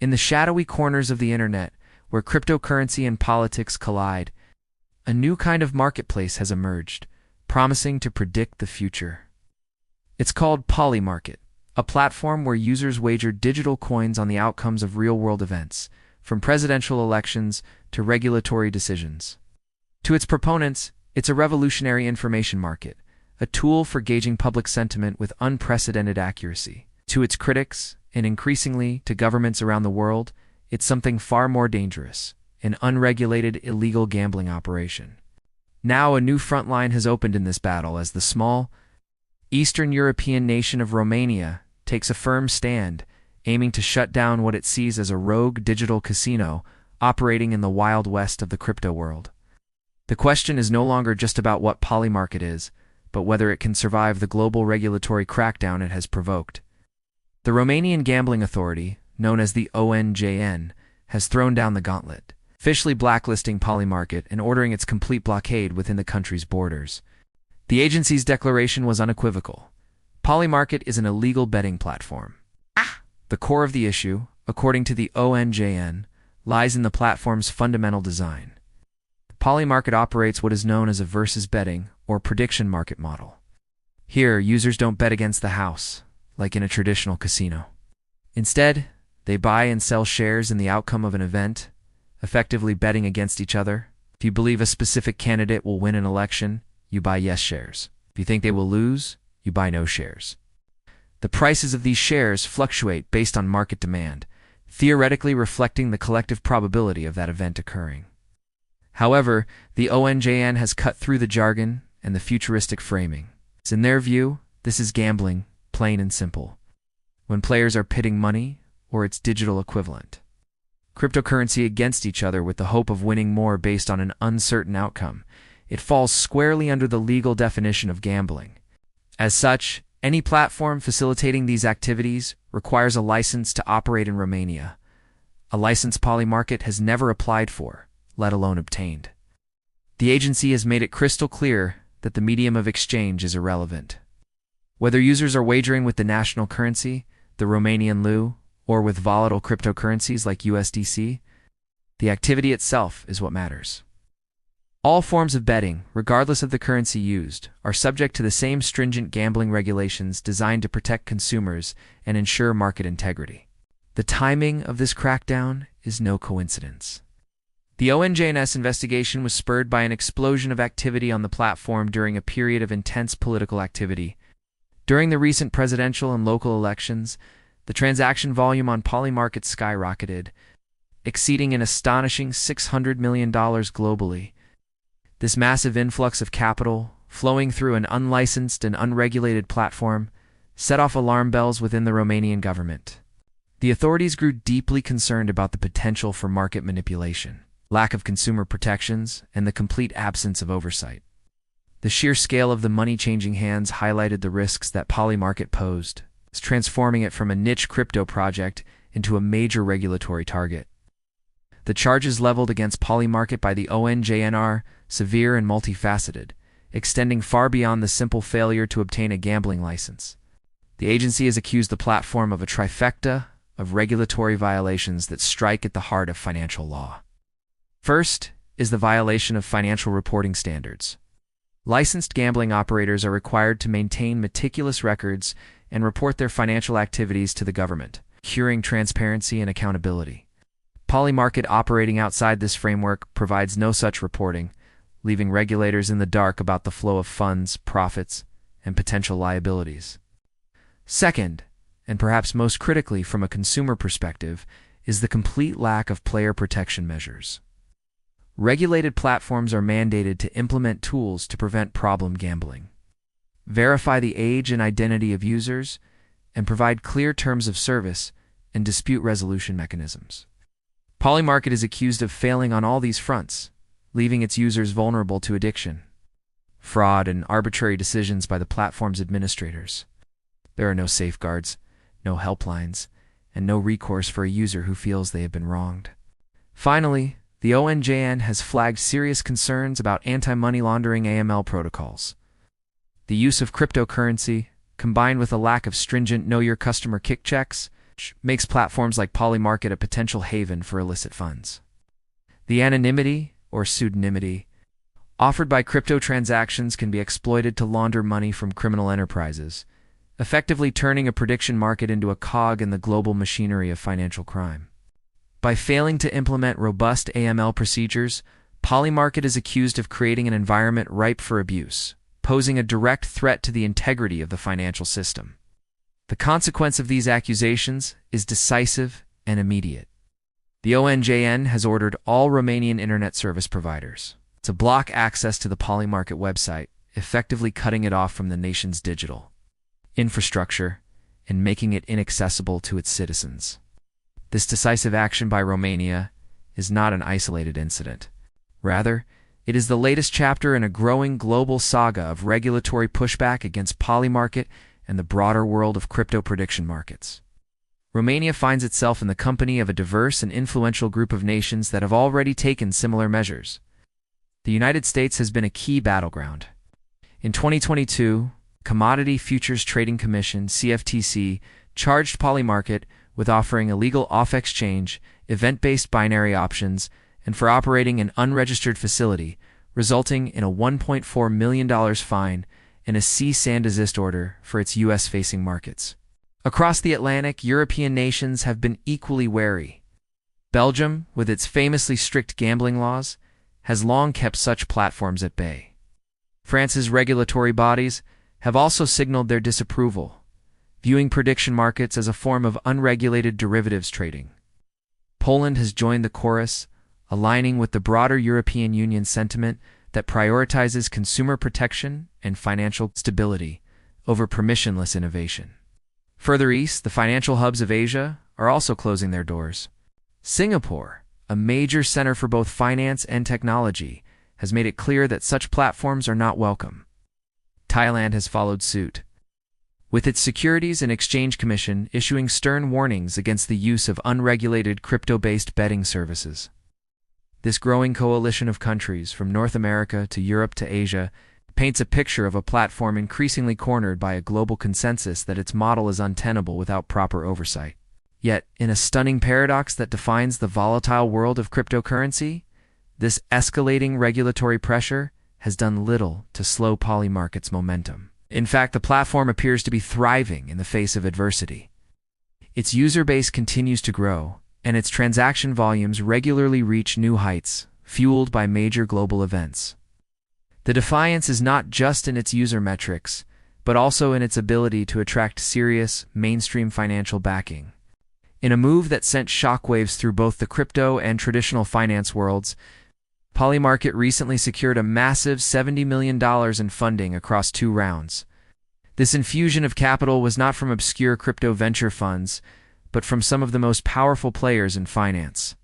In the shadowy corners of the internet, where cryptocurrency and politics collide, a new kind of marketplace has emerged, promising to predict the future. It's called Polymarket, a platform where users wager digital coins on the outcomes of real-world events, from presidential elections to regulatory decisions. To its proponents, it's a revolutionary information market, a tool for gauging public sentiment with unprecedented accuracy. To its critics, and increasingly to governments around the world, it's something far more dangerous, an unregulated illegal gambling operation. Now a new front line has opened in this battle as the small, Eastern European nation of Romania takes a firm stand, aiming to shut down what it sees as a rogue digital casino operating in the wild west of the crypto world. The question is no longer just about what Polymarket is, but whether it can survive the global regulatory crackdown it has provoked. The Romanian Gambling Authority, known as the ONJN, has thrown down the gauntlet, officially blacklisting Polymarket and ordering its complete blockade within the country's borders. The agency's declaration was unequivocal. Polymarket is an illegal betting platform. The core of the issue, according to the ONJN, lies in the platform's fundamental design. Polymarket operates what is known as a versus betting or prediction market model. Here, users don't bet against the house, like in a traditional casino. Instead, they buy and sell shares in the outcome of an event, effectively betting against each other. If you believe a specific candidate will win an election, you buy yes shares. If you think they will lose, you buy no shares. The prices of these shares fluctuate based on market demand, theoretically reflecting the collective probability of that event occurring. However, the ONJN has cut through the jargon and the futuristic framing. In their view, this is gambling, plain and simple, when players are pitting money or its digital equivalent, cryptocurrency against each other with the hope of winning more based on an uncertain outcome. It falls squarely under the legal definition of gambling. As such, any platform facilitating these activities requires a license to operate in Romania, a license Polymarket has never applied for, let alone obtained. The agency has made it crystal clear that the medium of exchange is irrelevant. Whether users are wagering with the national currency, the Romanian leu, or with volatile cryptocurrencies like USDC, the activity itself is what matters. All forms of betting, regardless of the currency used, are subject to the same stringent gambling regulations designed to protect consumers and ensure market integrity. The timing of this crackdown is no coincidence. The ONJN's investigation was spurred by an explosion of activity on the platform during a period of intense political activity. During the recent presidential and local elections, the transaction volume on Polymarket skyrocketed, exceeding an astonishing $600 million globally. This massive influx of capital, flowing through an unlicensed and unregulated platform, set off alarm bells within the Romanian government. The authorities grew deeply concerned about the potential for market manipulation, lack of consumer protections, and the complete absence of oversight. The sheer scale of the money-changing hands highlighted the risks that Polymarket posed, transforming it from a niche crypto project into a major regulatory target. The charges leveled against Polymarket by the ONJN are severe and multifaceted, extending far beyond the simple failure to obtain a gambling license. The agency has accused the platform of a trifecta of regulatory violations that strike at the heart of financial law. First is the violation of financial reporting standards. Licensed gambling operators are required to maintain meticulous records and report their financial activities to the government, ensuring transparency and accountability. Polymarket operating outside this framework provides no such reporting, leaving regulators in the dark about the flow of funds, profits, and potential liabilities. Second, and perhaps most critically from a consumer perspective, is the complete lack of player protection measures. Regulated platforms are mandated to implement tools to prevent problem gambling, verify the age and identity of users, and provide clear terms of service and dispute resolution mechanisms. Polymarket is accused of failing on all these fronts, leaving its users vulnerable to addiction, fraud, and arbitrary decisions by the platform's administrators. There are no safeguards, no helplines, and no recourse for a user who feels they have been wronged. Finally, the ONJN has flagged serious concerns about anti-money laundering AML protocols. The use of cryptocurrency, combined with a lack of stringent know-your-customer kick checks, which makes platforms like Polymarket a potential haven for illicit funds. The anonymity, or pseudonymity, offered by crypto transactions can be exploited to launder money from criminal enterprises, effectively turning a prediction market into a cog in the global machinery of financial crime. By failing to implement robust AML procedures, Polymarket is accused of creating an environment ripe for abuse, posing a direct threat to the integrity of the financial system. The consequence of these accusations is decisive and immediate. The ONJN has ordered all Romanian internet service providers to block access to the Polymarket website, effectively cutting it off from the nation's digital infrastructure and making it inaccessible to its citizens. This decisive action by Romania is not an isolated incident. Rather, it is the latest chapter in a growing global saga of regulatory pushback against Polymarket and the broader world of crypto prediction markets. Romania finds itself in the company of a diverse and influential group of nations that have already taken similar measures. The United States has been a key battleground. In 2022, Commodity Futures Trading Commission (CFTC) charged Polymarket with offering illegal off-exchange, event-based binary options, and for operating an unregistered facility, resulting in a $1.4 million fine and a cease and desist order for its U.S.-facing markets. Across the Atlantic, European nations have been equally wary. Belgium, with its famously strict gambling laws, has long kept such platforms at bay. France's regulatory bodies have also signaled their disapproval, viewing prediction markets as a form of unregulated derivatives trading. Poland has joined the chorus, aligning with the broader European Union sentiment that prioritizes consumer protection and financial stability over permissionless innovation. Further east, the financial hubs of Asia are also closing their doors. Singapore, a major center for both finance and technology, has made it clear that such platforms are not welcome. Thailand has followed suit, with its Securities and Exchange Commission issuing stern warnings against the use of unregulated crypto-based betting services. This growing coalition of countries, from North America to Europe to Asia, paints a picture of a platform increasingly cornered by a global consensus that its model is untenable without proper oversight. Yet, in a stunning paradox that defines the volatile world of cryptocurrency, this escalating regulatory pressure has done little to slow Polymarket's momentum. In fact, the platform appears to be thriving in the face of adversity. Its user base continues to grow, and its transaction volumes regularly reach new heights, fueled by major global events. The defiance is not just in its user metrics, but also in its ability to attract serious, mainstream financial backing. In a move that sent shockwaves through both the crypto and traditional finance worlds, Polymarket recently secured a massive $70 million in funding across 2 rounds. This infusion of capital was not from obscure crypto venture funds, but from some of the most powerful players in finance.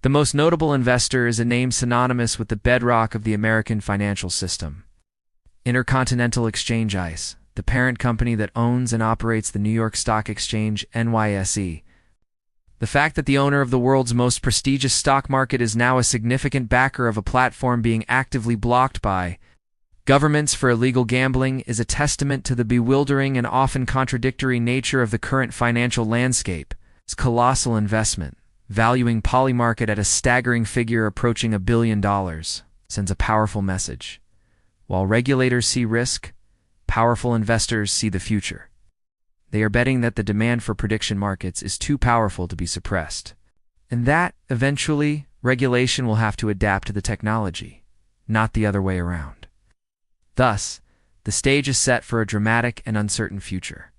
The most notable investor is a name synonymous with the bedrock of the American financial system: Intercontinental Exchange ICE, the parent company that owns and operates the New York Stock Exchange (NYSE). The fact that the owner of the world's most prestigious stock market is now a significant backer of a platform being actively blocked by governments for illegal gambling is a testament to the bewildering and often contradictory nature of the current financial landscape. Its colossal investment, valuing Polymarket at a staggering figure approaching $1 billion, sends a powerful message. While regulators see risk, powerful investors see the future. They are betting that the demand for prediction markets is too powerful to be suppressed, and that, eventually, regulation will have to adapt to the technology, not the other way around. Thus, the stage is set for a dramatic and uncertain future.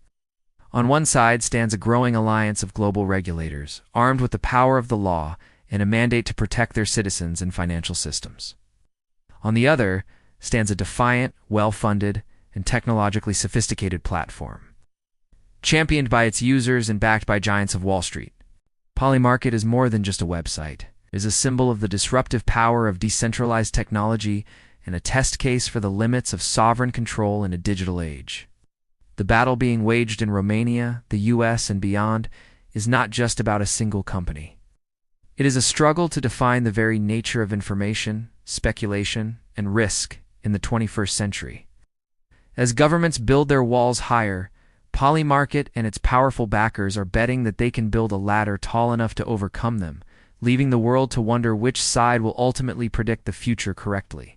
On one side stands a growing alliance of global regulators, armed with the power of the law and a mandate to protect their citizens and financial systems. On the other stands a defiant, well-funded, and technologically sophisticated platform. Championed by its users and backed by giants of Wall Street, Polymarket is more than just a website. It is a symbol of the disruptive power of decentralized technology and a test case for the limits of sovereign control in a digital age. The battle being waged in Romania, the US, and beyond is not just about a single company. It is a struggle to define the very nature of information, speculation, and risk in the 21st century. As governments build their walls higher, Polymarket and its powerful backers are betting that they can build a ladder tall enough to overcome them, leaving the world to wonder which side will ultimately predict the future correctly.